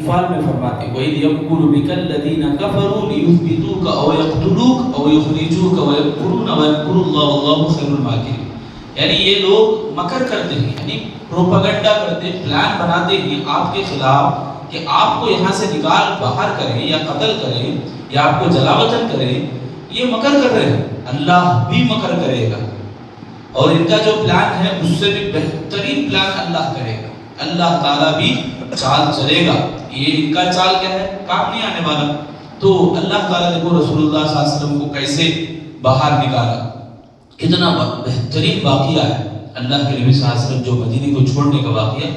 انفال میں فرماتے ہیں وَإِذْ يَمْكُرُ بِكَ الَّذِينَ كَفَرُوا لِيُثْبِتُوكَ أَوْ يَقْتُلُوكَ أَوْ يُخْرِجُوكَ وَيَمْكُرُونَ وَيَمْكُرُ اللَّهُ وَاللَّهُ خَيْرُ الْمَاكِرِينَ. یعنی یہ لوگ مکر کرتے ہیں، یعنی پروپیگنڈا کرتے ہیں، پلان بناتے ہیں آپ کے خلاف کہ آپ کو یہاں سے نکال باہر کریں یا قتل کریں یا آپ کو جلا وطن کریں. یہ مکر کر رہے ہیں، اللہ بھی مکر کرے گا اور ان کا جو پلان ہے اس سے بھی بہترین پلان اللہ کرے گا. اللہ تعالیٰ بھی چال چلے گا. یہ ان کا چال کیا ہے؟ کام نہیں آنے والا. تو اللہ تعالیٰ دیکھو رسول اللہ صلی اللہ علیہ وسلم کو کیسے باہر نکالا. کتنا بہترین واقعہ ہے اللہ کے نبی صلی اللہ علیہ وسلم جو مدینے کو چھوڑنے کا واقعہ.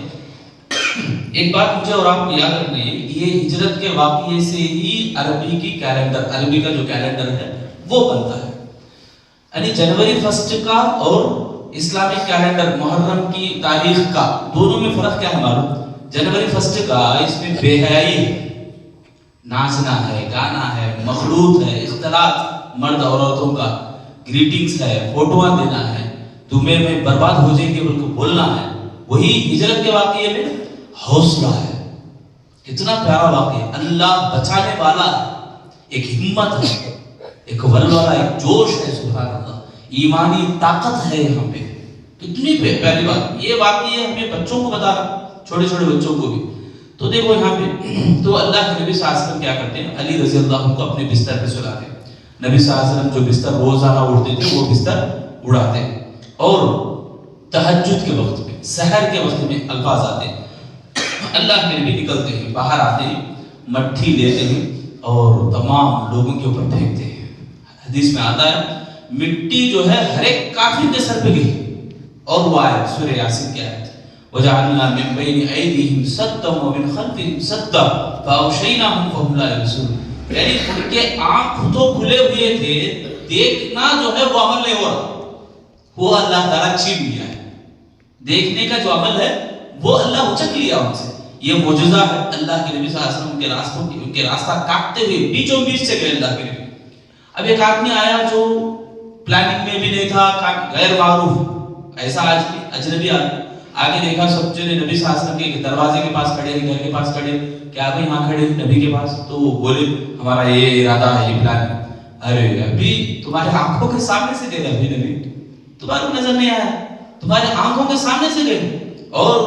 ایک بات مجھے اور آپ کو یاد رکھنا ہے، یہ ہجرت کے واقعے سے ہی عربی کی کیلنڈر، عربی کا جو کیلنڈر ہے وہ بنتا ہے. یعنی جنوری 1 کا اور اسلامک کیلنڈر محرم کی تاریخ کا دونوں میں فرق کیا ہے معلوم؟ جنوری 1 کا اس میں بے حیائی ہے، ناچنا ہے، گانا ہے، مخلوط ہے، اختلاط مرد عورتوں کا، گریٹنگز ہے، فوٹوان دینا ہے، تمہیں میں برباد ہو جائیں گے بلکہ بولنا ہے. وہی ہجرت کے واقعے میں حوصلہ ہے. کتنا پیارا واقعہ ہے. اللہ بچانے والا ہے، ایک ہمت ہے، ایک ولولہ، ایک جوش ہے. سبحان اللہ، ایمانی طاقت ہے یہاں پہ. کتنی پیاری بات. یہ واقعہ ہمیں بچوں کو بتانا، چھوٹے چھوٹے بچوں کو بھی. تو دیکھو یہاں پہ تو اللہ کے نبی صلی اللہ علیہ وسلم کیا کرتے ہیں؟ علی رضی اللہ عنہ کو اپنے بستر پہ سلاتے ہیں. نبی صلی اللہ علیہ وسلم جو بستر روزانہ اڑتے تھے وہ بستر اڑاتے ہیں. اور تہجد کے وقت میں، سحر کے وقت میں الفاظ آتے ہیں. اللہ کے نبی نکلتے ہیں، باہر آتے ہیں، مٹھی لیتے ہیں اور تمام لوگوں کے اوپر پھینکتے ہیں. حدیث میں آتا ہے مٹی جو ہے ہر ایک کافر کے سر پہ گئی. اور وہ آیت سورہ یاسین کی آیت وَجَعَلْنَا مِن بَيْنِ أَيْدِيهِمْ سَدًّا وَمِنْ خَلْفِهِمْ سَدًّا فَأَغْشَيْنَاهُمْ فَهُمْ لَا يُبْصِرُونَ. یعنی ان کے آنکھ تو کھلے ہوئے تھے، دیکھنا جو ہے وہ عمل نہیں ہو رہا، وہ اللہ تعالیٰ چھین لیا ہے. دیکھنے کا جو عمل ہے وہ اللہ اچک لیا ان سے. یہ معجزہ ہے اللہ کے نبی صلی اللہ علیہ وسلم کے راستوں کی، ان کے راستہ کاٹتے ہوئے بیچوں بیچ سے گئے اللہ کے نبی. اب ایک آدمی آیا جو پلاننگ میں بھی نہیں تھا، غیر معروف، ایسا آج بھی اجنبی آدمی آگے دیکھا، سب جنے نبی صلی اللہ علیہ وسلم کے دروازے کے پاس کھڑے، گھر کے پاس کھڑے، کیا بھائی یہاں کھڑے نبی کے پاس؟ تو وہ بولے ہمارا یہ ارادہ ہے، یہ پلان ہے. ارے ابھی تمہارے آنکھوں کے سامنے سے گئے ابھی نبی، تمہارے نظر نہیں آیا، تمہارے آنکھوں کے سامنے سے گئے اور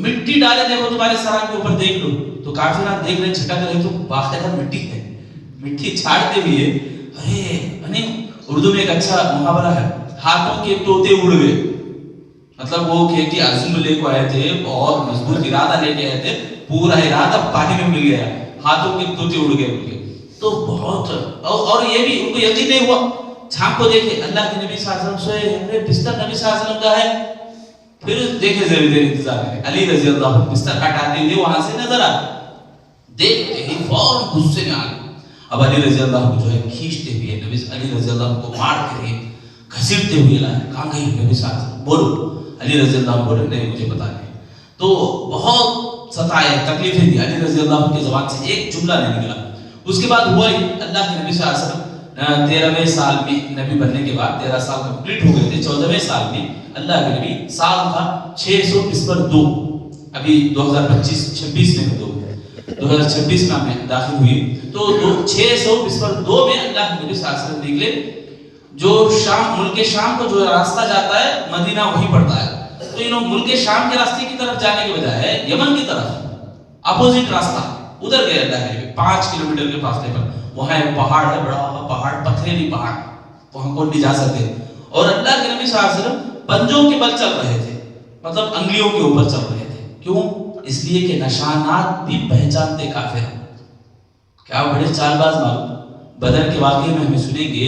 مٹی ڈالے، دیکھو تمہارے سران کے اوپر دیکھ لو. تو کافرات دیکھ رہے، چھٹک رہے، تو باقاعدہ مٹی ہے، مٹی چھاڑتے ہوئے. ارے یعنی اردو میں ایک اچھا محاورہ ہے، ہاتھوں کے طوطے اڑ گئے. مطلب وہ کہ عزم لے کو آئے تھے، بہت مضبوط ارادہ لے کے آئے تھے، پورا ارادہ پانی میں مل گیا، ہاتھوں کے طوطے اڑ گئے. تو بہت اور یہ بھی ان کو یقین نہیں ہوا. چھانپ کو دیکھے اللہ کے نبی صلی اللہ علیہ وسلم سوئے ہیں، بستر نبی صلی اللہ علیہ وسلم کا ہے. پھر دیکھے ذرا دیر انتظار کرے، علی رضی اللہ عنہ بستر ہٹاتے ہوئے وہاں سے نظر آتے، دیکھتے ہی فوراً غصے میں آ گئے. اب علی رضی اللہ عنہ کو جو ہے کھینچتے ہوئے نبی علی رضی اللہ عنہ کو مارتے ہوئے، گھسیٹتے ہوئے لائے. کہاں گئی نبی صلی اللہ علیہ وسلم؟ بولو. علی رضی اللہ عنہ بولے نہیں مجھے پتا نہیں. تو بہت ستائے، تکلیفیں دی. علی رضی اللہ عنہ کی زبان سے ایک جملہ نہیں نکلا. اس کے بعد ہوا ہی اللہ کے نبی صلی اللہ علیہ وسلم 13ویں سال میں نبی بننے کے بعد 13 سال کمپلیٹ ہو گئے تھے. 14ویں سال میں اللہ کے نبی، سال تھا 602، ابھی 2025-26 میں 2026 میں ہمیں داخل ہوئی. تو 602 میں اللہ کے نبی صلی اللہ علیہ وسلم نکلے. جو شام، ملک شام کو جو راستہ جاتا ہے مدینہ وہی پڑتا ہے. تو انہوں ملک شام کے راستے کی طرف جانے کے بجائے یمن کی طرف اپوزٹ راستہ ادھر گئے اللہ کے نبی. 5 کلومیٹر کے فاصلے پر وہاں ایک پہاڑ ہے، بڑا پہاڑ، پتھریلی پہاڑ، وہاں کو نہیں جا سکتے. اور اللہ کے نبی صلی اللہ علیہ وسلم پنجوں کے بل چل رہے تھے، مطلب انگلیوں کے اوپر چل رہے تھے. کیوں؟ اس لیے کہ نشانات بھی پہچانتے کافر. کیا بڑے چال باز معلوم. بدر کے واقعے میں ہمیں سنیں گے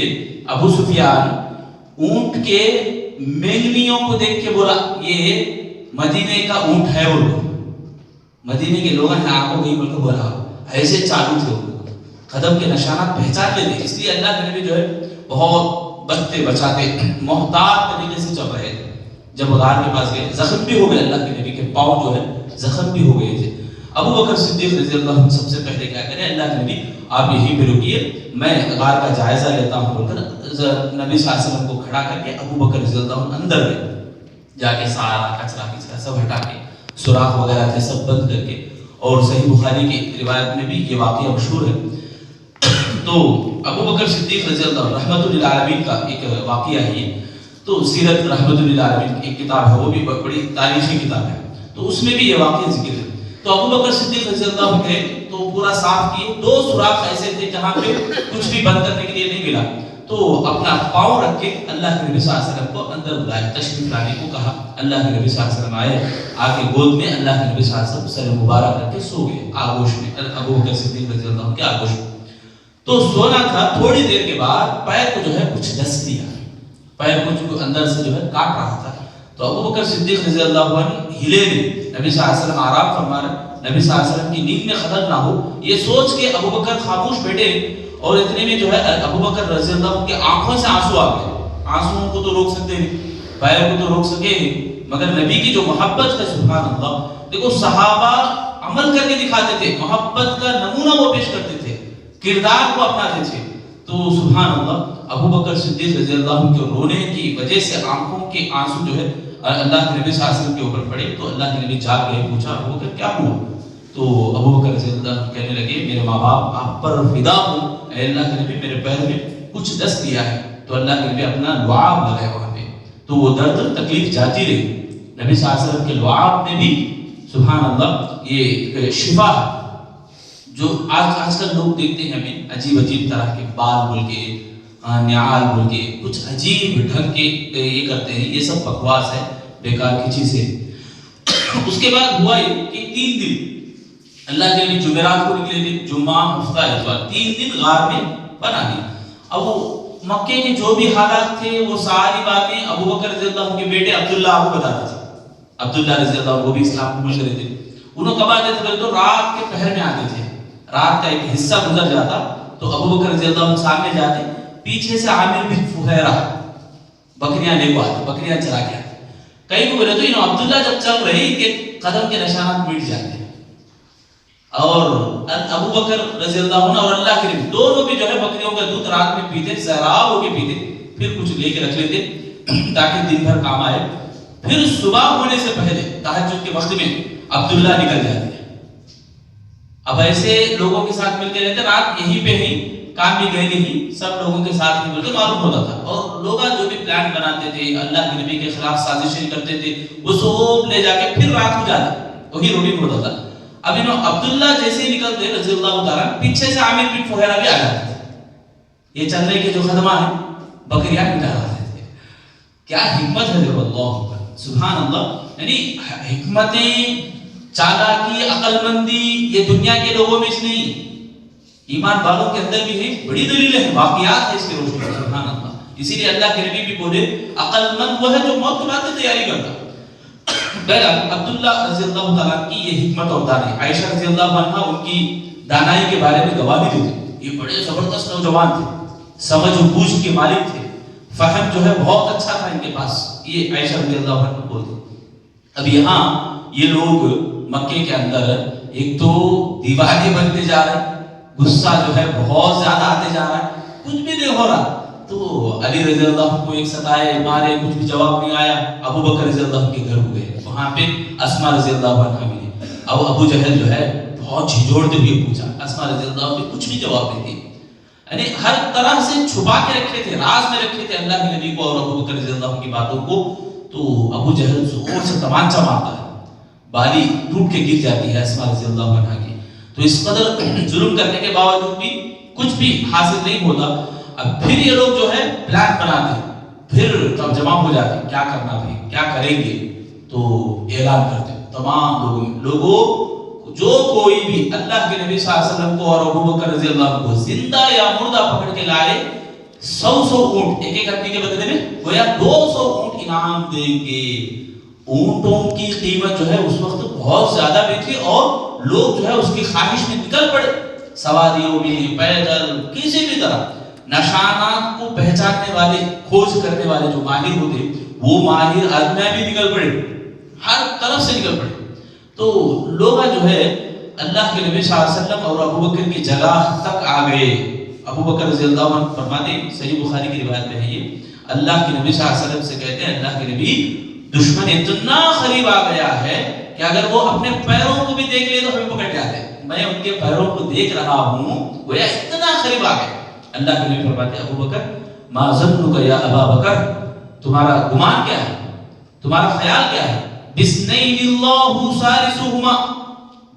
ابو سفیان اونٹ کے مینگنیوں کو دیکھ کے بولا یہ مدینے کا اونٹ ہے. وہ لوگ مدینے کے لوگ ہیں، آنکھوں گئی بول کے بولا. ایسے چالو تھے وہ لوگ، قدم کے نشانات پہچان لیتے. اس لیے اللہ کے نبی جو ہے بہت بچتے بچاتے محتاط طریقے سے چل رہے تھے. جب غار کے پاس گئے زخم بھی ہو گئے، اللہ کے نبی کے پاؤں جو ہے زخم بھی ہو گئے تھے. ابو بکر صدیق رضی اللہ عنہ سب سے پہلے کیا کریں، اللہ کے نبی آپ یہیں پہ رکیے، میں غار کا جائزہ لیتا ہوں بول کر نبی صلی اللہ علیہ وسلم کو کھڑا کر کے ابو بکر رضی اللہ عنہ اندر گئے. جا کے سارا کچرا سب ہٹا کے، سوراخ وغیرہ تھے سب بند کر کے، اور صحیح بخاری کی روایت میں بھی یہ واقعہ مشہور ہے. تو ابو بکر صدیق رضی اللہ عنہ رحمۃ للعالمین کا ایک واقعہ ہے یہ. تو سیرت رحمۃ للعالمین کی ایک کتاب ہے، وہ بھی بڑی تاریخی کتاب ہے، تو اس میں بھی یہ واقعہ ذکر ہے. تو ابو بکر صدیق رضی اللہ عنہ گئے تو پورا صاف کیے. 2 سوراخ ایسے تھے جہاں پہ کچھ بھی بند کرنے کے لیے نہیں ملا. تو اپنا پاؤں رکھ کے اللہ کے نبی صلی اللہ علیہ وسلم کو اندر بلایا، تشریف لانے کو کہا. اللہ کے نبی صلی اللہ علیہ وسلم آئے، آ کے گود میں اللہ کے نبی صلی اللہ علیہ وسلم سر مبارک رکھ کے سو گئے آغوش میں، ابو بکر صدیق رضی اللہ عنہ کے آغوش میں. تو سونا تھا، تھوڑی دیر کے بعد پیر کو جو ہے کچھ ڈس دیا، پیر کو اندر سے جو ہے کاٹ رہا تھا. تو ابو بکر صدیق رضی اللہ عنہ ہلے نہیں. نبی صلی اللہ علیہ وسلم آرام فرما رہے، نبی صلی اللہ علیہ وسلم کی نیند میں خلل نہ ہو یہ سوچ کے ابو بکر خاموش بیٹھے. اور اتنے میں جو ہے ابو بکر رضی اللہ عنہ کی آنکھوں سے آنسو آ گئے. آنسوؤں کو تو روک سکتے نہیں، پیر کو تو روک سکے نہیں، مگر نبی کی جو محبت ہے سبحان اللہ. دیکھو صحابہ عمل کر کے دکھاتے تھے، محبت کا نمونہ وہ پیش کرتے تھے، کردار کو اپناتے تھے. تو سبحان اللہ ابو بکر صدیق رضی اللہ عنہ کے رونے کی وجہ سے آنکھوں کے آنسو جو ہے اللہ کے نبی صلی اللہ علیہ وسلم کے اوپر پڑے. تو اللہ کے نبی جاگ گئے، پوچھا ابو بکر کیا ہوا؟ تو ابو بکر رضی اللہ عنہ کہنے لگے میرے ماں باپ آپ پر فدا ہوں، اے اللہ کے نبی میرے پیر میں کچھ ڈس دیا ہے. تو اللہ کے نبی اپنا لعاب لگائے وہاں پہ، تو وہ درد تکلیف جاتی رہی. نبی صلی اللہ علیہ وسلم کے لعاب میں بھی سبحان اللہ یہ شفا ہے. جو آج کل لوگ دیکھتے ہیں ہمیں عجیب طرح کے بال بول کے، نیال بول کے، کچھ عجیب ڈھنگ کے یہ کرتے ہیں. یہ سب بکواس ہے، بیکار کی چیز ہے. اس کے بعد ہوا یہ کہ 3 دن اللہ کے نبی جمعرات کو نکلے تھے، جمعہ ہفتہ اتوار، 3 دن غار میں پناہ لی. اب وہ مکے کے جو بھی حالات تھے وہ ساری باتیں ابو بکر رضی اللہ عنہ کے بیٹے عبداللہ کو بتاتے تھے. عبداللہ رضی اللہ عنہ وہ بھی اسلام قبول کرے تھے. انہوں کب آتے تھے تو رات کے پہر میں آتے تھے. رات کا ایک حصہ گزر جاتا تو ابو بکر رضی اللہ عنہ سامنے جاتے، پیچھے سے عامر بن فہیرہ بکریاں لے کو آتے، بکریاں چرا کے آتے. کئی کو بولے تو انہوں عبداللہ جب چل رہے ان کے قدم کے نشانات مٹ جاتے ہیں. اور ابو بکر رضی اللہ عنہ اور اللہ کے نبی دونوں بھی جو ہے بکریوں کا دودھ رات میں پیتے، سیراب ہو کے پیتے، پھر کچھ لے کے رکھ لیتے تاکہ دن بھر کام آئے. پھر صبح ہونے سے پہلے تہجد کے وقت میں عبداللہ نکل جاتے ہیں. اب ایسے لوگوں کے ساتھ مل کے رہتے، رات یہیں پہ ہی، کام بھی گئے نہیں، سب لوگوں کے ساتھ ہی مل کے معلوم ہوتا تھا. اور لوگ جو بھی پلان بناتے تھے اللہ کے نبی کے خلاف سازشیں کرتے تھے وہ سب لے جا کے پھر رات کو جاتے، وہی روٹین ہوتا تھا. اب انہوں عبداللہ جیسے ہی نکلتے رضی اللہ تعالیٰ پیچھے سے عامر بن فہیرہ بھی آ جاتے تھے. یہ چلنے کے جو خدمہ ہیں بکریاں مٹا رہے تھے. کیا حکمت ہے دیکھو اللہ سبحان اللہ. یعنی حکمتیں، چالاکی، عقل مندی یہ دنیا کے لوگوں میں اس نہیں، ایمان والوں کے اندر بھی ہے. بڑی دلیلیں ہیں، واقعات ہے اس کے روشنی میں سبحان اللہ. اسی لیے اللہ کے نبی بھی بولے عقل مند وہ ہے جو موت کے بعد تیاری کرتا. بہرحال عبداللہ رضی اللہ تعالیٰ کی یہ حکمت اور دانائی، عائشہ رضی اللہ عنہ ان کی دانائی کے بارے میں گواہی دیتے. یہ بڑے زبردست نوجوان تھے، سمجھ و بوجھ کے مالک تھے، فہم جو ہے بہت اچھا تھا ان کے پاس. یہ عائشہ رضی اللہ عنہ بولتے. اب یہاں یہ لوگ مکے کے اندر ایک تو دیوانے بنتے جا رہے ہیں، غصہ جو ہے بہت زیادہ آتے جا رہا ہے، کچھ بھی نہیں ہو رہا. تو علی رضی اللہ عنہ کو ایک ستائے مارے، کچھ بھی جواب نہیں آیا. ابو بکر رضی اللہ عنہ کے گھر ہوئے، وہاں پہ اسماء رضی اللہ عنہ بھی. اب ابو جہل جو ہے بہت جھنجھوڑتے ہوئے پوچھا، اسماء رضی اللہ عنہ نے کچھ بھی جواب نہیں دیا. یعنی ہر طرح سے چھپا کے رکھے تھے، راز میں رکھے تھے اللہ کے نبی کو اور ابو بکر رضی اللہ عنہ کی باتوں کو. تو ابو جہل زور سے تمانچہ مارتا ہے، بالی ٹوٹ کے گر جاتی ہے اسماء رضی اللہ عنہ کی. تو اس قدر ظلم کرنے کے باوجود بھی کچھ بھی حاصل نہیں ہوتا. اب پھر یہ لوگ جو ہے پلان بناتے، پھر تب جمع ہو جاتے کیا کرنا ہے، کیا کریں گے. تو اعلان کرتے تمام لوگوں جو کوئی بھی اللہ کے نبی صلی اللہ علیہ وسلم کو اور ابو بکر رضی اللہ عنہ کو زندہ یا مردہ پکڑ کے لائے 100 اونٹ، ایک آدمی کے بدلے میں گویا 200 اونٹ انعام دیں گے. اونٹوں کی قیمت جو ہے اس وقت بہت زیادہ بھی تھی اور لوگ جو ہے اس کی خواہش میں نکل پڑے، سواریوں میں، پیدل، کسی بھی طرح. نشانات کو پہچاننے والے، کھوج کرنے والے جو ماہر ہوتے وہ ماہر آدمی بھی نکل پڑے، ہر طرف سے نکل پڑے. تو لوگ جو ہے اللہ کے نبی صلی اللہ علیہ وسلم اور ابو بکر کی جگہ تک آ گئے. ابو بکر رضی اللہ عنہ فرماتے ہیں، صحیح بخاری کی روایت میں ہے یہ، اللہ کے نبی صلی اللہ علیہ وسلم سے کہتے ہیں اللہ کے نبی دشمن اتنا قریب آ گیا ہے کہ اگر وہ اپنے پیروں کو بھی دیکھ لے تو ہمیں پکڑ جاتے ہیں. میں ان کے پیروں کو دیکھ رہا ہوں, گویا اتنا قریب آ گئے. اللہ کے نبی فرماتے ہیں ابو بکر ما ظنک یا ابا بکر, تمہارا گمان کیا ہے, تمہارا خیال کیا ہے, بسنین اللہ ثالثہما,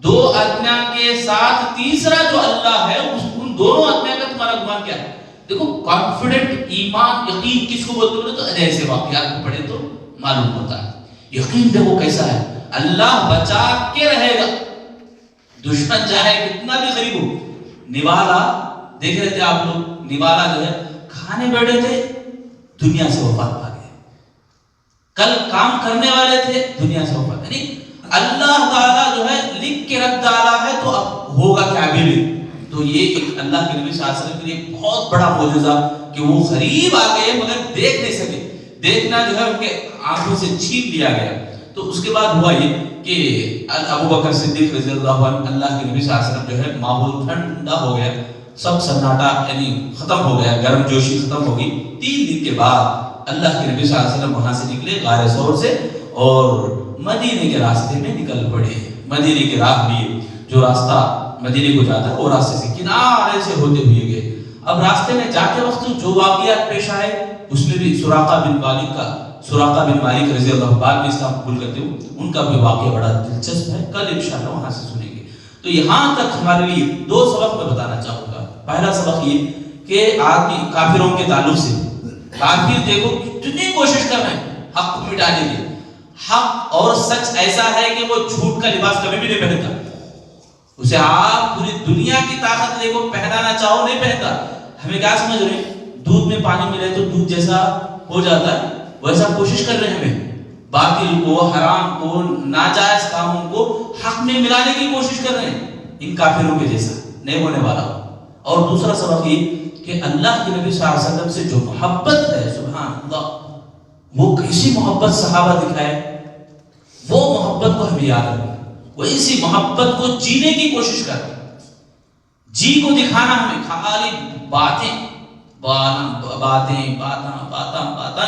دو ادنا کے ساتھ تیسرا جو اللہ ہے ان دونوں ادنا کا تمہارا گمان کیا ہے. دیکھو کانفیڈنٹ ایمان یقین کس کو بولتے ہیں, تو ایسے واقعات کو پڑھے تو معلوم ہوتا ہے. یقین دیکھو کیسا ہے, اللہ بچا کے رہے گا, دشمن چاہے کتنا بھی قریب ہو. نوالا دیکھ رہے تھے آپ لوگ, نوالا جو ہے کھانے بیٹھے تھے, دنیا سے وفات پا گئے. کل کام کرنے والے تھے, دنیا سے وفات. یعنی اللہ تعالیٰ جو ہے لکھ کے رکھ ڈالا ہے تو اب ہوگا کیا بھی. تو یہ ایک اللہ کے نبی صلی اللہ علیہ وسلم کے لیے بہت بڑا معجزہ کہ وہ قریب آ گئے مگر دیکھ نہیں سکے. دیکھنا جو ہے ان کے آنکھوں سے چھین لیا گیا. تو اس کے بعد ہوا یہ کہ ابو بکر صدیق رضی اللہ عنہ, اللہ کے نبی صلی اللہ علیہ وسلم جو ہے ماحول ٹھنڈا ہو گیا, سب سناٹا یعنی ختم ہو گیا, گرم جوشی ختم ہو گئی. 3 دن کے بعد اللہ کے نبی صلی اللہ علیہ وسلم وہاں سے نکلے غار ثور سے اور مدینے کے راستے میں نکل پڑے. مدینے کے راہ بھی جو راستہ مدینے کو جاتا ہے وہ راستے سے کنارے سے ہوتے ہوئے گئے. اب راستے میں جاتے وقت جو واقعات پیش آئے اس میں بھی سراقہ بن مالک رضی اللہ عنہ بعد میں اسلام قبول کرتے ہو, ان کا بھی واقعہ بڑا دلچسپ ہے, کل انشاءاللہ وہاں سے سنیں گے. تو یہاں تک ہمارے لیے 2 سبق میں بتانا چاہوں گا. پہلا سبق یہ کہ آدمی کافروں کے تعلق سے, کافر دیکھو کتنی کوشش کر رہے ہیں حق کو مٹانے کی. حق اور سچ ایسا ہے کہ وہ جھوٹ کا لباس کبھی بھی نہیں پہنتا. اسے آپ پوری دنیا کی طاقت لے کو پہنانا چاہو نہیں پہنتا. ہمیں کیا سمجھ رہے ہیں, دودھ میں پانی ملے تو دودھ جیسا ہو جاتا ہے, ویسا کوشش کر رہے ہیں ہمیں باطل کو, حرام کو, ناجائز کاموں کو حق میں ملانے کی کوشش کر رہے ہیں. ان کافروں کے جیسا نہیں ہونے والا. اور دوسرا سبق یہ کہ اللہ کے نبی صلی اللہ علیہ وسلم سے جو محبت ہے, سبحان اللہ, وہ کیسی محبت صحابہ دکھائے, وہ محبت کو ہمیں یاد رکھیں. وہ اسی محبت کو جینے کی کوشش کر رہے ہیں. جی کو دکھانا ہمیں خالی باتیں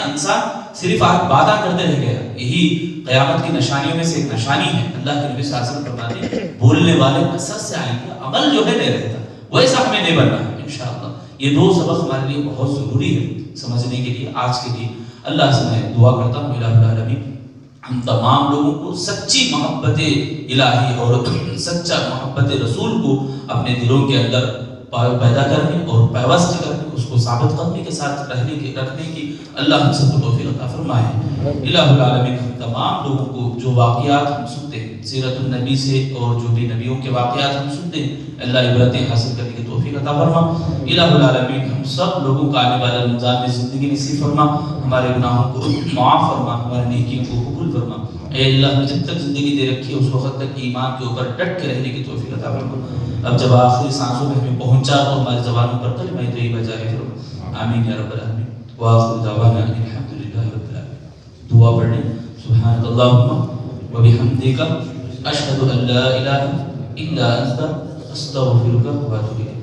انسان صرف آج باتاں کرتے رہ گیا. یہی قیامت کی نشانیوں میں سے ایک نشانی ہے. اللہ کے نبی صلی اللہ علیہ وسلم فرماتے ہیں بولنے والے کثرت سے آئیں گے, عمل جو ہے نہیں رہتا. ویسا ہمیں نہیں بننا ہے انشاءاللہ. یہ 2 سبق ہمارے لیے بہت ضروری ہے سمجھنے کے لیے, آج کے لیے. اللہ سے میں دعا کرتا ہوں الہ العالمین ہم تمام لوگوں کو سچی محبت الہی اور سچا محبت رسول کو اپنے دلوں کے اندر پیدا کرنے اور پیوست کرنے, اس کو ثابت قدمی کے ساتھ رکھنے کی اللہ ہم سب کو توفیق عطا فرمائے. الہ العالمین ہم تمام لوگوں کو جو واقعات ہم سنتے ہیں سیرت النبی سے اور جو بھی نبیوں کے واقعات ہم سنتے ہیں, اللہ عبرتیں حاصل کرنے کی توفیق عطا فرما. الہ العالمین ہم سب لوگوں کا آنے والا رمضان میں زندگی نصیب فرما, ہمارے گناہوں کو معاف فرما, ہمارے نیکیوں کو قبول فرما. اے اللہ ہمیں جب تک زندگی دے رکھی ہے اس وقت تک ایمان کے اوپر ڈٹ کے رہنے کی توفیق عطا فرما. اب جب آخری سانسوں میں ہمیں پہنچا تو ہماری زبانوں پر کلمہ طیبہ جاری فرما. آمین یا رب العالمین. وآخر دعوانا ان الحمدللہ رب العالمین. دعا پڑھ لیں. سبحانک اللہم وبحمدک اشہد ان لا الہ الا انت استغفرک واتوب الیک.